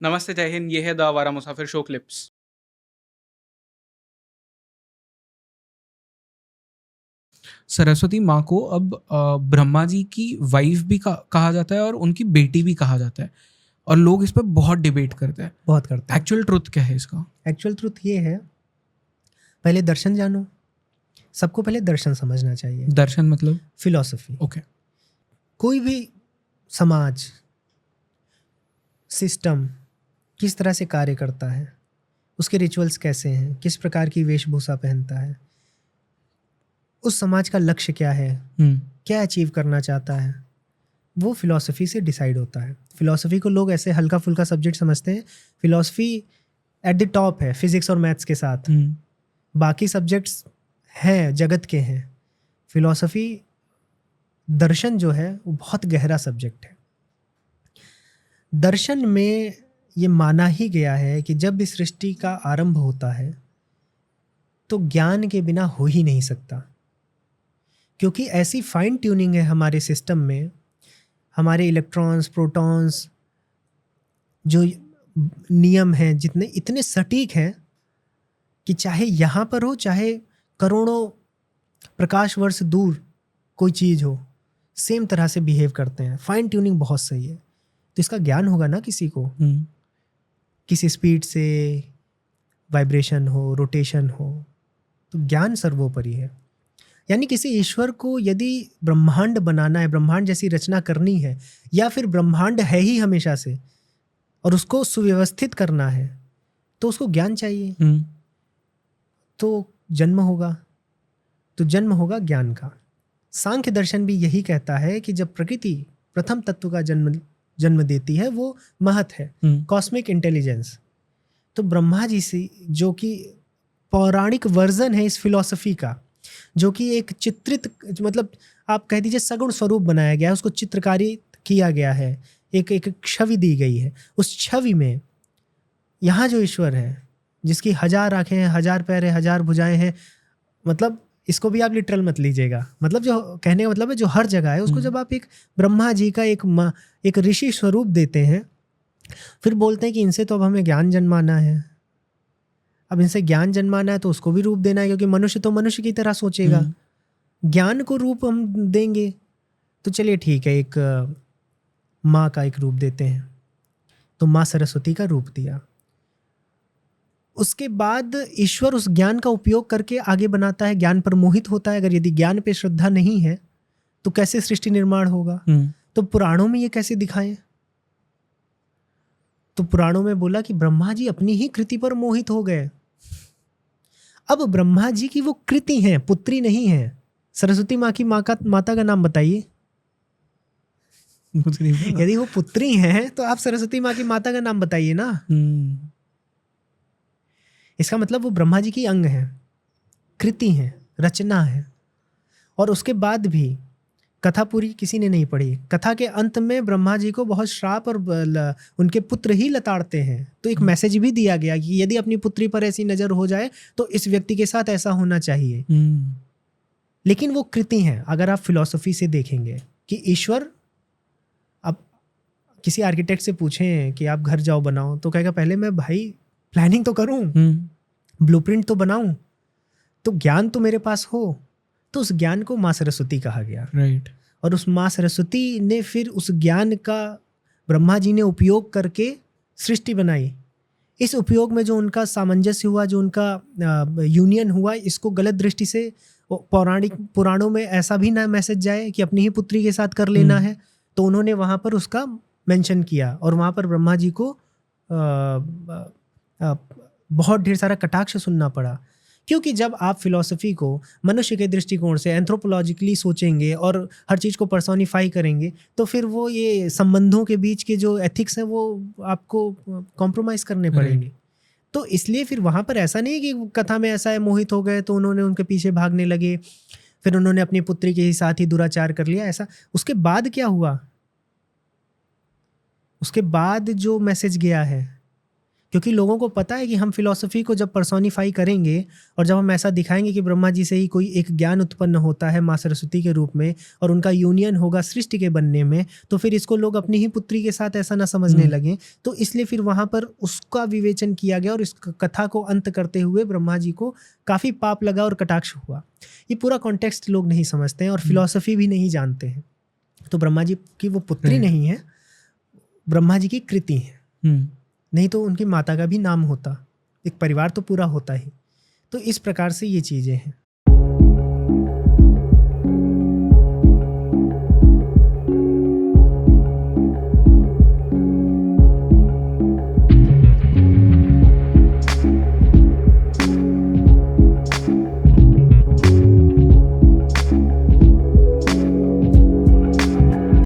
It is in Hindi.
नमस्ते, जय हिंद। ये है द आवारा मुसाफिर शो क्लिप्स। सरस्वती माँ को अब ब्रह्मा जी की वाइफ भी कहा जाता है और उनकी बेटी भी कहा जाता है, और लोग इस पर बहुत डिबेट करते हैं। बहुत करते हैं। एक्चुअल ट्रुथ क्या है इसका? एक्चुअल ट्रुथ ये है, पहले दर्शन जानो। सबको पहले दर्शन समझना चाहिए। दर्शन मतलब? फिलॉसफी। ओके। कोई भी समाज, सिस्टम किस तरह से कार्य करता है, उसके रिचुअल्स कैसे हैं, किस प्रकार की वेशभूषा पहनता है, उस समाज का लक्ष्य क्या है, क्या अचीव करना चाहता है, वो फिलॉसफी से डिसाइड होता है। फिलॉसफी को लोग ऐसे हल्का फुल्का सब्जेक्ट समझते हैं। फिलॉसफी एट द टॉप है फिजिक्स और मैथ्स के साथ। बाकी सब्जेक्ट्स हैं, जगत के हैं। फिलॉसफी, दर्शन जो है वो बहुत गहरा सब्जेक्ट है। दर्शन में ये माना ही गया है कि जब भी सृष्टि का आरंभ होता है तो ज्ञान के बिना हो ही नहीं सकता, क्योंकि ऐसी फाइन ट्यूनिंग है हमारे सिस्टम में, हमारे इलेक्ट्रॉन्स, प्रोटॉन्स, जो नियम हैं जितने इतने सटीक हैं कि चाहे यहाँ पर हो, चाहे करोड़ों प्रकाश वर्ष दूर कोई चीज़ हो, सेम तरह से बिहेव करते हैं। फाइन ट्यूनिंग बहुत सही है। तो इसका ज्ञान होगा ना किसी को, किस स्पीड से वाइब्रेशन हो, रोटेशन हो, तो ज्ञान सर्वोपरि है। यानी किसी ईश्वर को यदि ब्रह्मांड बनाना है, ब्रह्मांड जैसी रचना करनी है, या फिर ब्रह्मांड है ही हमेशा से और उसको सुव्यवस्थित करना है, तो उसको ज्ञान चाहिए। तो जन्म होगा, तो जन्म होगा ज्ञान का। सांख्य दर्शन भी यही कहता है कि जब प्रकृति प्रथम तत्व का जन्म देती है, वो महत है, कॉस्मिक इंटेलिजेंस। तो ब्रह्मा जी से, जो कि पौराणिक वर्जन है इस फिलॉसफी का, जो कि एक चित्रित, मतलब आप कह दीजिए सगुण स्वरूप बनाया गया है, उसको चित्रकारी किया गया है, एक एक छवि दी गई है। उस छवि में यहाँ जो ईश्वर है, जिसकी 1000 आंखें हैं, 1000 पैर हैं, 1000 भुजाएं हैं, मतलब इसको भी आप लिटरल मत लीजिएगा, मतलब जो कहने का मतलब है जो हर जगह है, उसको जब आप एक ब्रह्मा जी का एक ऋषि स्वरूप देते हैं, फिर बोलते हैं कि इनसे तो अब हमें ज्ञान जन्माना है। अब इनसे ज्ञान जन्माना है तो उसको भी रूप देना है, क्योंकि मनुष्य तो मनुष्य की तरह सोचेगा। ज्ञान को रूप हम देंगे, तो चलिए ठीक है, एक माँ का एक रूप देते हैं, तो माँ सरस्वती का रूप दिया। उसके बाद ईश्वर उस ज्ञान का उपयोग करके आगे बनाता है, ज्ञान पर मोहित होता है। अगर यदि ज्ञान पे श्रद्धा नहीं है तो कैसे सृष्टि निर्माण होगा? तो पुराणों में ये कैसे दिखाएं? तो पुराणों में बोला कि ब्रह्मा जी अपनी ही कृति पर मोहित हो गए। अब ब्रह्मा जी की वो कृति हैं, पुत्री नहीं है। सरस्वती माँ की माता का नाम बताइए। यदि वो पुत्री हैं तो आप सरस्वती माँ की माता का नाम बताइए ना। इसका मतलब वो ब्रह्मा जी की अंग है, कृति है, रचना है। और उसके बाद भी कथा पूरी किसी ने नहीं पढ़ी। कथा के अंत में ब्रह्मा जी को बहुत श्राप और उनके पुत्र ही लताड़ते हैं। तो एक मैसेज भी दिया गया कि यदि अपनी पुत्री पर ऐसी नजर हो जाए तो इस व्यक्ति के साथ ऐसा होना चाहिए। लेकिन वो कृति हैं। अगर आप फिलॉसफी से देखेंगे कि ईश्वर, अब किसी आर्किटेक्ट से पूछें कि आप घर जाओ बनाओ, तो कहेगा पहले मैं भाई प्लानिंग तो करूं, ब्लूप्रिंट तो बनाऊं, तो ज्ञान तो मेरे पास हो। तो उस ज्ञान को माँ सरस्वती कहा गया। राइट। और उस माँ सरस्वती ने फिर उस ज्ञान का ब्रह्मा जी ने उपयोग करके सृष्टि बनाई। इस उपयोग में जो उनका सामंजस्य हुआ, जो उनका यूनियन हुआ, इसको गलत दृष्टि से पौराणिक पुराणों में ऐसा भी ना मैसेज जाए कि अपनी ही पुत्री के साथ कर लेना है, तो उन्होंने वहाँ पर उसका मेंशन किया। और वहाँ पर ब्रह्मा जी को बहुत ढेर सारा कटाक्ष सुनना पड़ा। क्योंकि जब आप फिलॉसफी को मनुष्य के दृष्टिकोण से एंथ्रोपोलॉजिकली सोचेंगे और हर चीज़ को पर्सोनिफाई करेंगे, तो फिर वो ये संबंधों के बीच के जो एथिक्स हैं वो आपको कॉम्प्रोमाइज़ करने पड़ेंगे। तो इसलिए फिर वहाँ पर ऐसा नहीं कि कथा में ऐसा है मोहित हो गए तो उन्होंने उनके पीछे भागने लगे, फिर उन्होंने अपनी पुत्री के साथ ही दुराचार कर लिया, ऐसा। उसके बाद क्या हुआ? उसके बाद जो मैसेज गया है क्योंकि लोगों को पता है कि हम फिलॉसफी को जब पर्सोनिफाई करेंगे और जब हम ऐसा दिखाएंगे कि ब्रह्मा जी से ही कोई एक ज्ञान उत्पन्न होता है माँ सरस्वती के रूप में और उनका यूनियन होगा सृष्टि के बनने में, तो फिर इसको लोग अपनी ही पुत्री के साथ ऐसा ना समझने लगे। तो इसलिए फिर वहाँ पर उसका विवेचन किया गया और इस कथा को अंत करते हुए ब्रह्मा जी को काफ़ी पाप लगा और कटाक्ष हुआ। ये पूरा कॉन्टेक्स्ट लोग नहीं समझते हैं और फिलॉसफी भी नहीं जानते हैं। तो ब्रह्मा जी की वो पुत्री नहीं है, ब्रह्मा जी की कृति है। नहीं तो उनकी माता का भी नाम होता, एक परिवार तो पूरा होता ही। तो इस प्रकार से ये चीज़ें हैं।